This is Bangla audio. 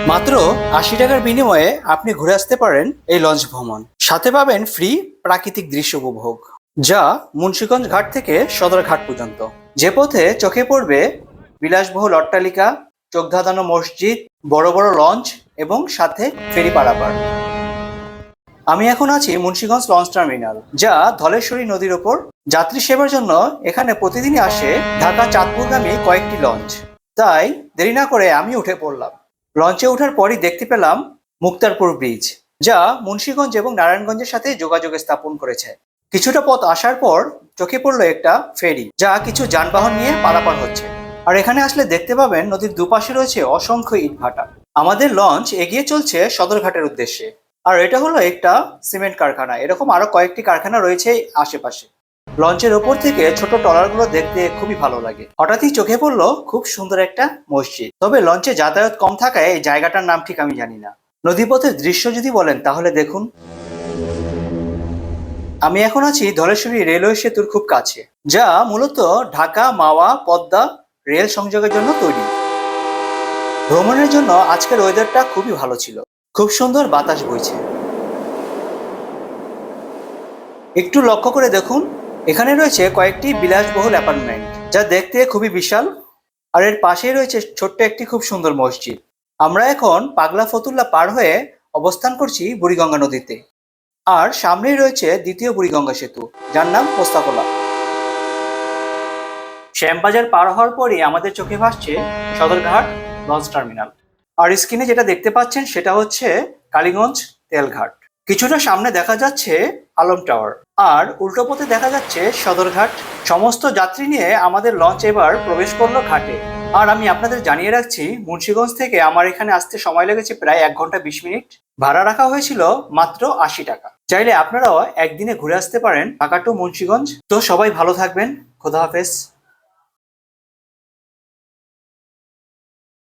মাত্র ৮০ টাকার বিনিময়ে আপনি ঘুরে আসতে পারেন এই লঞ্চ ভ্রমণ। সাথে পাবেন ফ্রি প্রাকৃতিক দৃশ্য উপভোগ, যা মুন্সিগঞ্জ ঘাট থেকে সদর ঘাট পর্যন্ত। যে পথে চোখে পড়বে বিলাসবহুল অট্টালিকা, চোখ ধাঁধানো মসজিদ, বড় বড় লঞ্চ এবং সাথে ফেরি পারাপার। আমি এখন আছি মুন্সিগঞ্জ লঞ্চ টার্মিনাল, যা ধলেশ্বরী নদীর ওপর। যাত্রী সেবার জন্য এখানে প্রতিদিনই আসে ঢাকা চাঁদপুরগামী কয়েকটি লঞ্চ। তাই দেরি না করে আমি উঠে পড়লাম। লঞ্চে ওঠার পরই দেখতে পেলাম মুক্তারপুর ব্রিজ, যা মুন্সিগঞ্জ এবং নারায়ণগঞ্জের সাথে যোগাযোগ স্থাপন করেছে। কিছুটা পথ আসার পর চোখে পড়লো একটা ফেরি, যা কিছু যানবাহন নিয়ে পারাপার হচ্ছে। আর এখানে আসলে দেখতে পাবেন নদীর দুপাশে রয়েছে অসংখ্য ইটভাটা। আমাদের লঞ্চ এগিয়ে চলছে সদরঘাটের উদ্দেশ্যে। আর এটা হলো একটা সিমেন্ট কারখানা, এরকম আরো কয়েকটি কারখানা রয়েছে আশেপাশে। লঞ্চের ওপর থেকে ছোট ট্রলারগুলো দেখতে খুবই ভালো লাগে। হঠাৎই চোখে পড়লো খুব সুন্দর একটা মসজিদ। তবে লঞ্চে যাতায়াত কম থাকায় এই জায়গাটার নাম ঠিক আমি জানি না। নদীপথের দৃশ্য যদি বলেন তাহলে দেখুন, আমি এখন আছি ধলেশ্বরী রেলওয়ে সেতুর খুব কাছে, যা মূলত ঢাকা মাওয়া পদ্মা রেল সংযোগের জন্য তৈরি। ভ্রমণের জন্য আজকের ওয়েদারটা খুবই ভালো ছিল, খুব সুন্দর বাতাস বইছে। একটু লক্ষ্য করে দেখুন, এখানে রয়েছে কয়েকটি বিলাসবহুল অ্যাপার্টমেন্ট, যা দেখতে খুবই বিশাল। আর এর পাশেই রয়েছে ছোট্ট একটি খুব সুন্দর মসজিদ। আমরা এখন পাগলা ফতুল্লা পার হয়ে অবস্থান করছি বুড়িগঙ্গা নদীতে। আর সামনেই রয়েছে দ্বিতীয় বুড়িগঙ্গা সেতু, যার নাম পোস্তাকোলা। শ্যামবাজার পার হওয়ার পরই আমাদের চোখে ভাসছে সদরঘাট লঞ্চ টার্মিনাল। আর স্ক্রিনে যেটা দেখতে পাচ্ছেন সেটা হচ্ছে কালীগঞ্জ তেলঘাট। কিছুটা সামনে দেখা যাচ্ছে আলম টাওয়ার, আর উল্টো পথে দেখা যাচ্ছে সদরঘাট। সমস্ত যাত্রী নিয়ে আমাদের লঞ্চ এবার প্রবেশ করলো ঘাটে। আর আমি আপনাদের জানিয়ে রাখছি, মুন্সিগঞ্জ থেকে আমার এখানে আসতে সময় লেগেছে প্রায় 1 ঘন্টা 20 মিনিট। ভাড়া রাখা হয়েছিল মাত্র 80 টাকা। চাইলে আপনারাও একদিনে ঘুরে আসতে পারেন ঢাকা টু মুন্সিগঞ্জ। তো সবাই ভালো থাকবেন, খোদা হাফেজ।